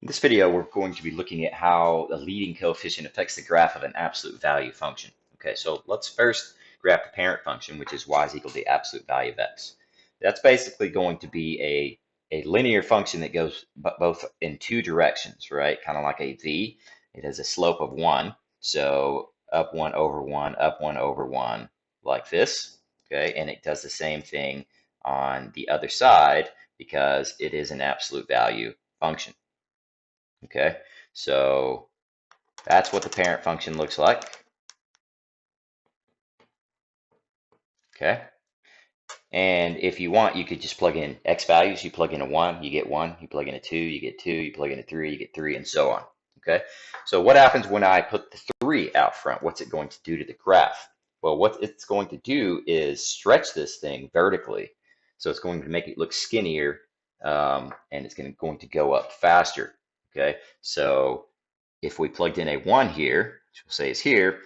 In this video, we're going to be looking at how a leading coefficient affects the graph of an absolute value function. Okay, so let's first graph the parent function, which is y is equal to the absolute value of x. That's basically going to be a linear function that goes both in two directions, right? Kind of like a v. It has a slope of 1, so up 1 over 1, up 1 over 1, like this. Okay, and it does the same thing on the other side because it is an absolute value function. Okay, so that's what the parent function looks like. Okay, and if you want, you could just plug in x values. You plug in a 1, you get 1. You plug in a 2, you get 2. You plug in a 3, you get 3, and so on. Okay, so what happens when I put the 3 out front? What's it going to do to the graph? Well, what it's going to do is stretch this thing vertically. So it's going to make it look skinnier, and it's going to go up faster. Okay, so if we plugged in a 1 here, which we'll say is here,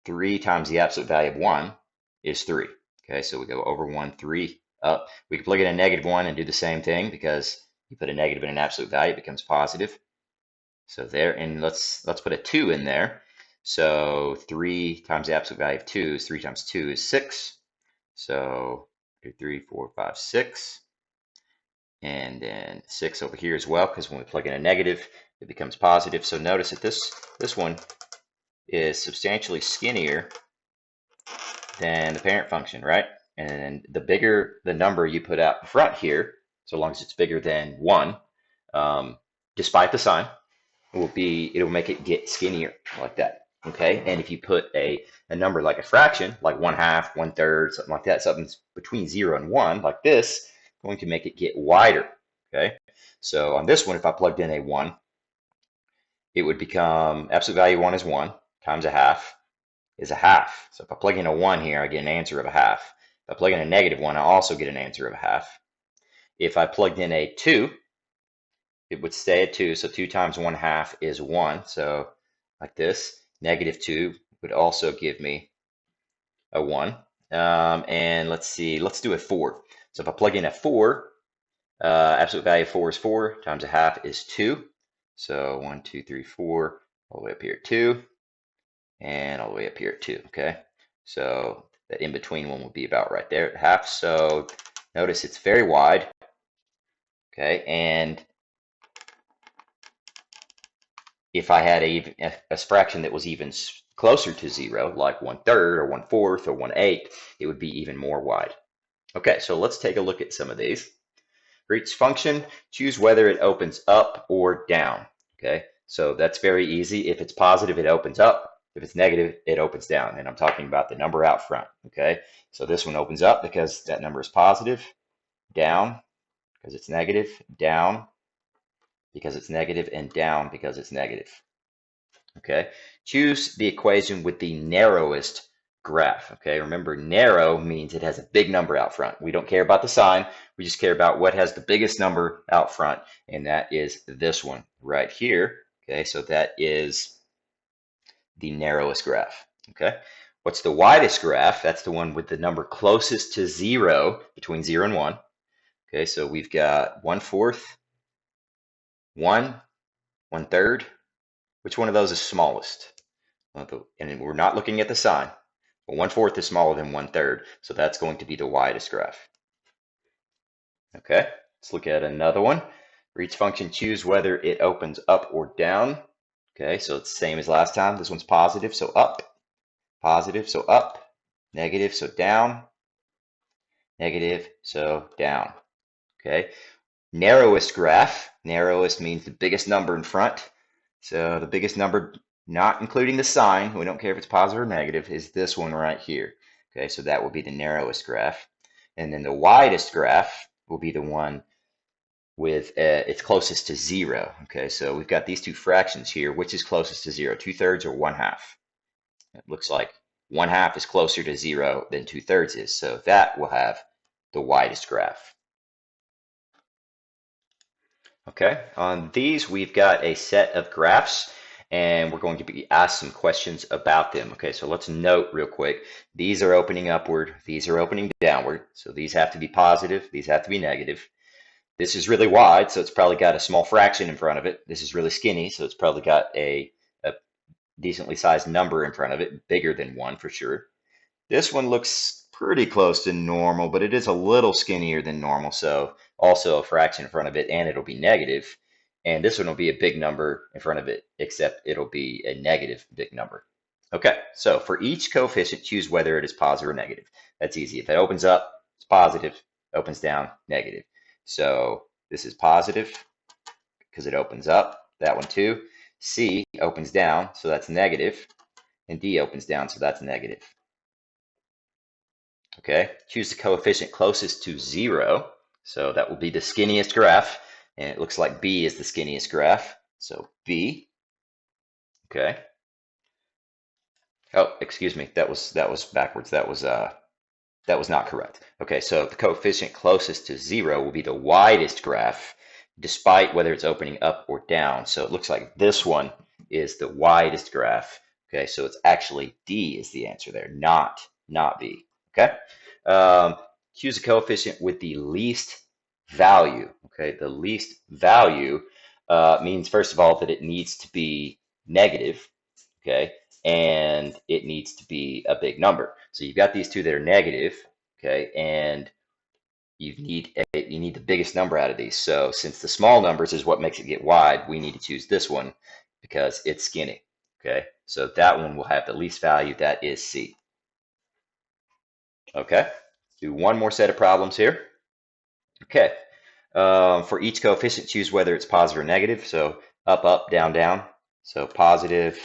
3 times the absolute value of 1 is 3. Okay, so we go over 1, 3, up. We can plug in a -1 and do the same thing because you put a negative in an absolute value, it becomes positive. So there, and let's put a 2 in there. So 3 times the absolute value of 2 is 3 times 2 is 6. So 2, 3, 4, 5, 6. And then 6 over here as well, because when we plug in a negative, it becomes positive. So notice that this one is substantially skinnier than the parent function, right? And the bigger the number you put out front here, so long as it's bigger than 1, despite the sign, it'll make it get skinnier like that. Okay, and if you put a number like a fraction, like 1/2, 1/3, something like that, something between 0 and 1, like this, going to make it get wider. Okay, so on this one, if I plugged in a 1, it would become absolute value 1 is 1 times a half is a half. So if I plug in a 1 here, I get an answer of a half. If I plug in a -1, I also get an answer of a half. If I plugged in a 2, it would stay at 2. So 2 times 1/2 is 1. So like this, -2 would also give me a 1. And let's see, let's do a 4. So if I plug in a 4, absolute value of 4 is 4 times a half is 2. So 1, 2, 3, 4, all the way up here at 2, and all the way up here at 2. Okay, so the in between one will be about right there at half. So notice it's very wide. Okay, and if I had a fraction that was even closer to 0, like 1/3 or 1/4 or 1/8, it would be even more wide. Okay, so let's take a look at some of these. For each function, choose whether it opens up or down. Okay, so that's very easy. If it's positive, it opens up. If it's negative, it opens down. And I'm talking about the number out front. Okay, so this one opens up because that number is positive, down because it's negative, down because it's negative, and down because it's negative. Okay, choose the equation with the narrowest graph. Okay, remember, narrow means it has a big number out front. We don't care about the sign. We just care about what has the biggest number out front, and that is this one right here. Okay, so that is the narrowest graph. Okay, what's the widest graph? That's the one with the number closest to 0, between 0 and 1. Okay, so we've got 1/4, 1, 1/3. Which one of those is smallest? And we're not looking at the sign. Well, 1/4 is smaller than 1/3, so that's going to be the widest graph. Okay, let's look at another one. For each function, choose whether it opens up or down. Okay, so it's the same as last time. This one's positive, so up. Positive, so up. Negative, so down. Negative, so down. Okay, narrowest graph. Narrowest means the biggest number in front. So the biggest number, not including the sign, we don't care if it's positive or negative, is this one right here. Okay, so that will be the narrowest graph. And then the widest graph will be the one with it's closest to 0. Okay, so we've got these two fractions here. Which is closest to 0, 2/3 or 1/2? It looks like 1/2 is closer to 0 than 2/3 is. So that will have the widest graph. Okay, on these we've got a set of graphs and we're going to be asked some questions about them. Okay, so let's note real quick. These are opening upward, these are opening downward. So these have to be positive, these have to be negative. This is really wide, so it's probably got a small fraction in front of it. This is really skinny, so it's probably got a decently sized number in front of it, bigger than 1 for sure. This one looks pretty close to normal, but it is a little skinnier than normal, so also a fraction in front of it, and it'll be negative. And this one will be a big number in front of it, except it'll be a negative big number. Okay, so for each coefficient, choose whether it is positive or negative. That's easy. If it opens up, it's positive. Opens down, negative. So this is positive because it opens up. That one too. C opens down, so that's negative. And D opens down, so that's negative. Okay, choose the coefficient closest to 0. So that will be the skinniest graph. And it looks like B is the skinniest graph. So B. Okay. Oh, excuse me. That was backwards. That was not correct. Okay, so the coefficient closest to 0 will be the widest graph, despite whether it's opening up or down. So it looks like this one is the widest graph. Okay, so it's actually D is the answer there, not B. Okay, choose a coefficient with the least value. Okay, the least value means, first of all, that it needs to be negative. Okay, and it needs to be a big number. So you've got these two that are negative, okay, and you need the biggest number out of these. So since the small numbers is what makes it get wide, we need to choose this one because it's skinny. Okay, so that one will have the least value. That is C. Okay, let's do one more set of problems here. Okay, for each coefficient, choose whether it's positive or negative. So up, up, down, down. So positive,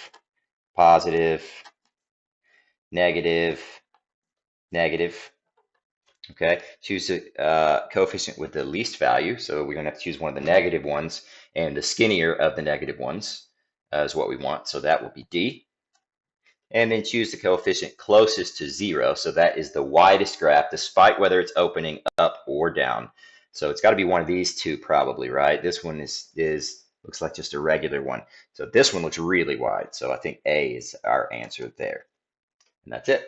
positive, negative, negative. Okay, choose a coefficient with the least value. So we're going to have to choose one of the negative ones, and the skinnier of the negative ones is what we want. So that will be D. And then choose the coefficient closest to 0. So that is the widest graph, despite whether it's opening up or down. So it's got to be one of these two probably, right? This one looks like just a regular one. So this one looks really wide. So I think A is our answer there. And that's it.